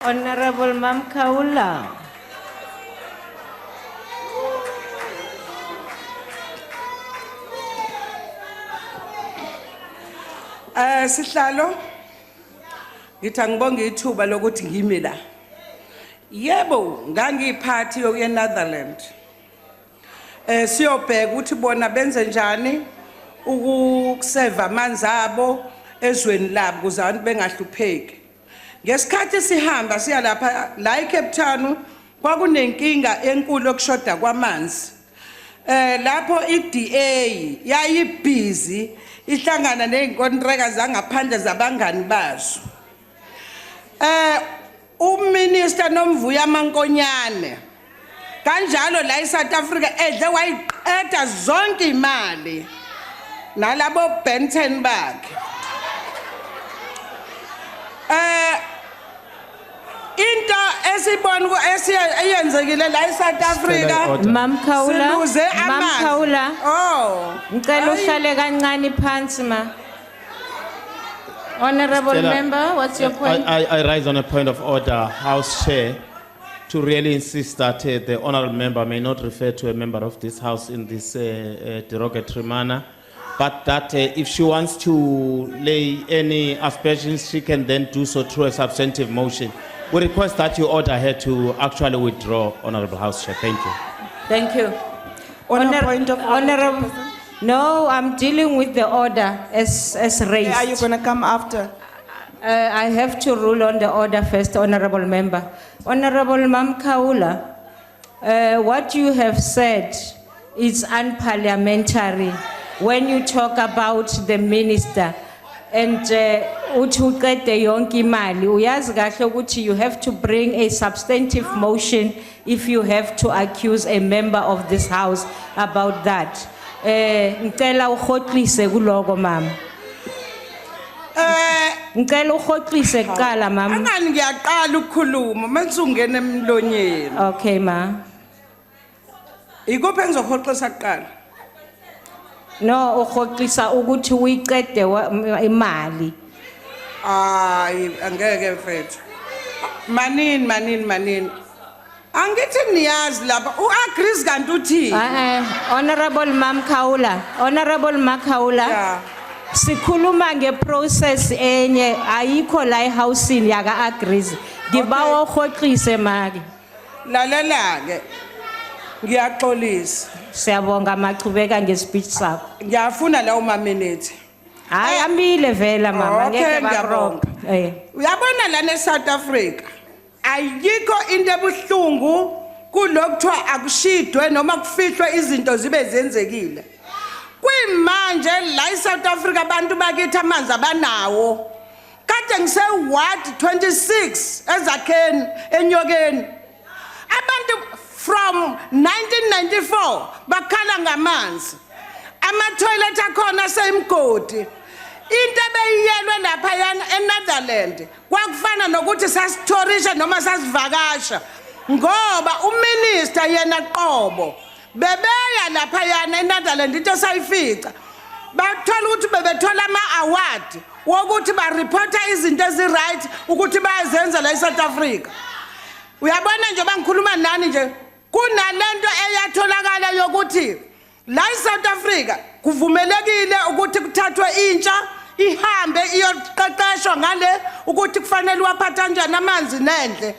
Honorable Mam'Khawula. Sihlalo ngithi angibonge ithuba lokuthi ngimi la. Yebo ngangiyiphathi yokuya eNetherlands. Siyobheka ukuthi bona benze njani ukuseva amanzi abo ezweni labo ukuze abantu bengahlupheki. Ngesikhathi sihamba siya lapha la eCape Town kwakunenkinga enkulu yokushoda kwamanzi. Lapho iDA yayibhizi ihlangana nezinkontraka zangaphandle zabangani bazo. Uminister nomvuya Mankonyane kanjalo la eSouth Africa edle wayiqeda zonke imali nalabo Benton bakhe. Into esibona esiyenzekile la eSouth Africa Mam'Khawula. siluze amanzi. Mam'Khawula. Oh, Ngicela uhlale kancane phansi ma. Honorable member, what's your point? I rise on a point of order, House Chair, to really insist that the honorable member may not refer to a member of this House in this derogatory manner, but that if she wants to lay any aspersions, she can then do so through a substantive motion. We request that you order her to actually withdraw, Honorable House Chair. Thank you. Thank you. On a point of order, Honorable. No, I'm dealing with the order as raised. are you going to come after? I have to rule on the order first, Honorable Member. Honorable Mam'Khawula, what you have said is unparliamentary when you talk about the minister and uthi uqede yonke imali. Uyazi kahle ukuthi you have to bring a substantive motion if you have to accuse a member of this house about that. Ngicela ukhoxise kuloko mama. Ngicela ukhoxise kuqala mama. angani ngiyaqala ukukhuluma mase ungena emlonyeni. Okay ma. Ikuphi engizohoxisa kuqala? No, ukhoxisa ukuthi uyiqede imali. Hayi angeke mfethu. Manini. Angithi niyazi lapha uagrees kanti uthi. Honorable Mam'Khawula. Yeah. Sikhuluma ngeprocess enye ayikho la ehousing yaka agrees. Ngibawa ukhoxise maki. Lalela ke. Ngiyaxolisa. Siyabonga machubeka ngespeech sakho. Ngiyafuna la uma minute. Hayi amile vela mama Okay, ngeke ngiyabonga. baroka. Uyabona la eSouth Africa ayikho into ebuhlungu kulokuthiwa akushidwe noma kufihlwe izinto zibe zenzekile. Kwimanje la eSouth Africa abantu bakithi amanzi abanawo. Kade ngise ward 26 ezakheni enyokeni. Abantu from 1994 bakhala ngamanzi. Ama-toilet akhona semgodi. Into ebeyiyelwe lapha yana eNetherlands kwakufana nokuthi sasithorisha noma sasivakasha ngoba uminister yena qobo bebeya lapha yana eNetherlands into sayifica bathola ukuthi bebethola ama-award wokuthi bareporta izinto ezi-right ukuthi bayazenza la eSouth Africa. Uyabona nje bangikhuluma nani nje kunalento eyatholakala yokuthi la eSouth Africa kuvumelekile ukuthi kuthathwe intsha ihambe iyoqeqeshwa ngale ukuthi kufanele waphatha kanjani amanzi nendle.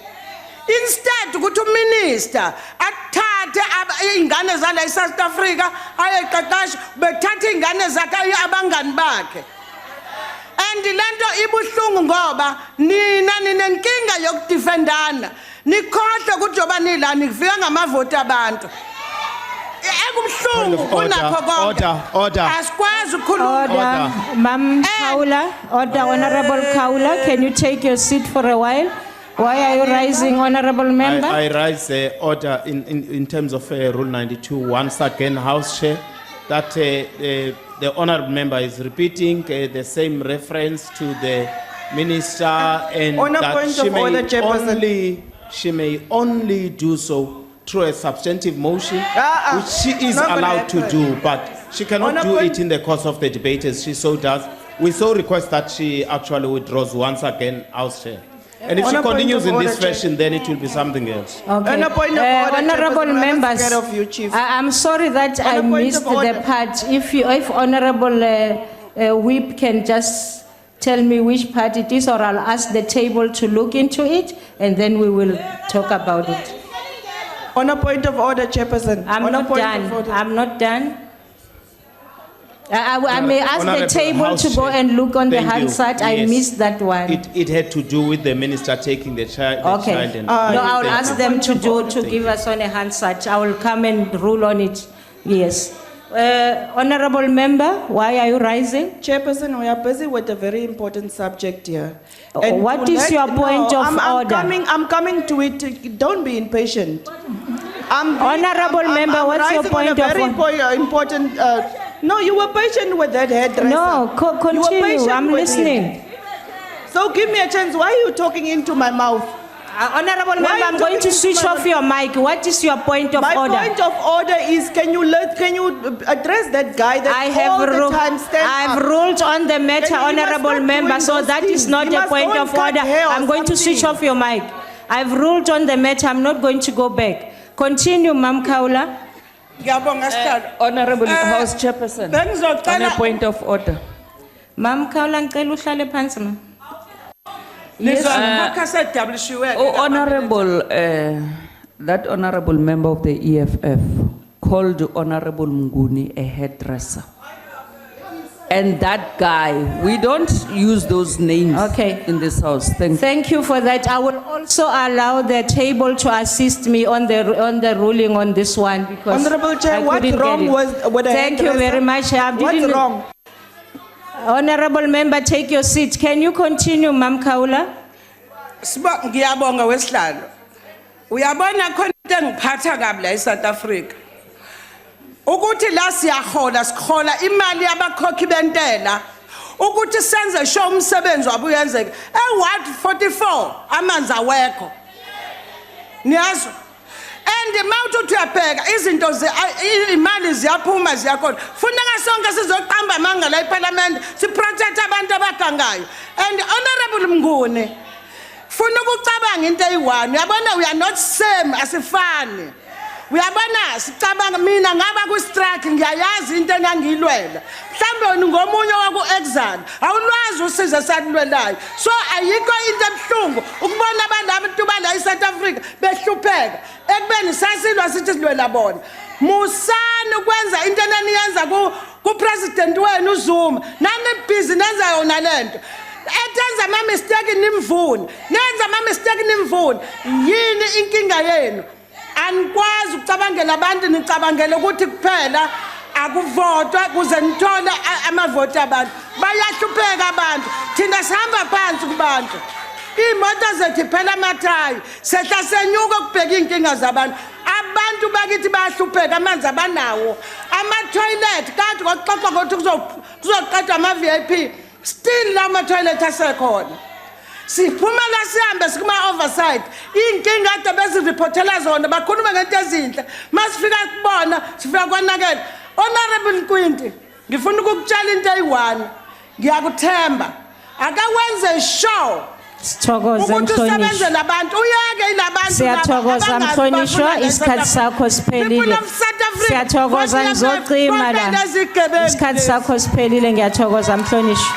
Instead ukuthi uminister athathe izingane zala eSouth Africa ayeqeqesha bethatha izingane zakhe abangani bakhe. And lento ibuhlungu ngoba nina ninenkinga yokudefendana nikhohle ukuthi joba nilani kufika ngamavoti abantu. Order. Order. Mam'Khawula. Order. Honorable Khawula, can you take your seat for a while? Why are you rising, Honorable Member? I rise order in terms of Rule 92 once again, House Chair, that the honorable member is repeating the same reference to the minister and On a that point of order, Chairperson. she may only do so through a substantive motion, which she is Not gonna allowed to happen. do, but she cannot do it in the course of the debate as she so does. We so request that she actually withdraws once again, House Chair. And if On she a point continues of in this order, Chair. fashion, then it will be something else. Okay. On a point of order, Honorable Chairperson, I'm members, scared of you, Chief. I'm sorry that On I a point missed of the order. part. If Honorable Whip can just tell me which part it is, or I'll ask the table to look into it, and then we will talk about it. On a point of order, Chairperson. I'm On a not point done. of order. I'm not done. I may ask the Honorable table House to go Chair, and look on the thank you. Hansard. I Yes. missed that one. It had to do with the minister taking the child. Okay. and No, I'll Thank ask you. them to Thank give you. us on a Hansard. I will come and rule on it. Yes. Honorable member, why are you rising? Chairperson, we are busy with a very important subject here. What to is your point of order? I'm coming to it. Don't be impatient. Honorable member, what's your point of very order? important. No, you were patient with that hairdresser. No, You were continue. patient I'm with listening. him. So give me a chance. Why are you talking into my mouth? Honorable Why member, are you I'm going to talking switch into my off your mic. What is your point of My order? point of order is, can you address that guy that I have, all the time stands I've up? ruled on the matter, Then you must honorable stop member, doing so those that is things. not You a must point go of and cut order. hair or I'm going to switch something. off your mic. I've ruled on the matter, I'm not going to go back. Continue, Mam'Khawula. Ngiyabonga sihlalo. Honorable House Chairperson, on a Bengizocela point of order. Mam'Khawula, ngicela uhlale phansi ma. Yes. nizokukha sedablishiwe. Honorable, that honorable member of the EFF called Honorable Mnguni a hairdresser. And that guy, we don't use those names Okay. in this house. Thank you. Thank you for that. I will also allow the table to assist me on the ruling on this one because Honorable Chair, I what's couldn't wrong get it. with the Thank you very much. I What's didn't- wrong? Honorable member, take your seat. Can you continue, Mam'Khawula? Ngiyabonga wesihlalo. Uyabona khona into engiphatha kabi la eSouth Africa. Ukuthi la siyahola sikhola imali yabakhokhi bentela. Ukuthi senze show umsebenzi wabuyenzeka. Ward 44 amanzi awekho. Niyazwa? And mawuthi uyabheka izinto imali ziyaphuma ziyakhona. Funeka sonke sizoqamba manga la eParliament siprotect abantu abagangayo. And honorable Mnguni funa ukucabanga into eyi-1 uyabona we are not same asifani uyabona sicabanga mina ngaba ku-strike ngiyayazi into engangiyilwela mhlawumbe wena ngomunye waku-exile awulwazi usize salulwelayo so ayikho into ebuhlungu ukubona abantu bala eSouth Africa behlupheka ekubeni sasilwa sithi silwela bona musani ukwenza into enaniyenza ku-president wenu uZuma nanibhizi nenza yona lento etenza ama-mistake nimvune nenza ama-mistake nimvune yini inkinga yenu anikwazi ukucabangela abantu nicabangele ukuthi kuphela akuvotwa kuze nithole amavoti abantu bayahlupheka abantu thina sihamba phansi kubantu iy'moto zethu phela amathayi sehla senyuka ukubheka iy'nkinga zabantu abantu bakithi bayahlupheka amanzi abanawo ama-toilet kade kwakuxoxwa ngokuthi kuzoqedwa ama-VIP still lama toilet asekhona siphuma la sihambe sikuma oversight inkinga ade bezireportela zona bakhuluma ngento ezinhle masifika kubona sifika kwanakela honorable Nkwinti ngifuna ukukutshela into eyi-1 ngiyakuthemba akawenze show Sithokoze ukuthi Mhlonishwa. usebenzele abantu uyeke ilabantu Siyathokoza Mhlonishwa, isikhathi sakho siphelile. Siyathokoza ngizocima la. Isikhathi sakho siphelile, ngiyathokoza Mhlonishwa.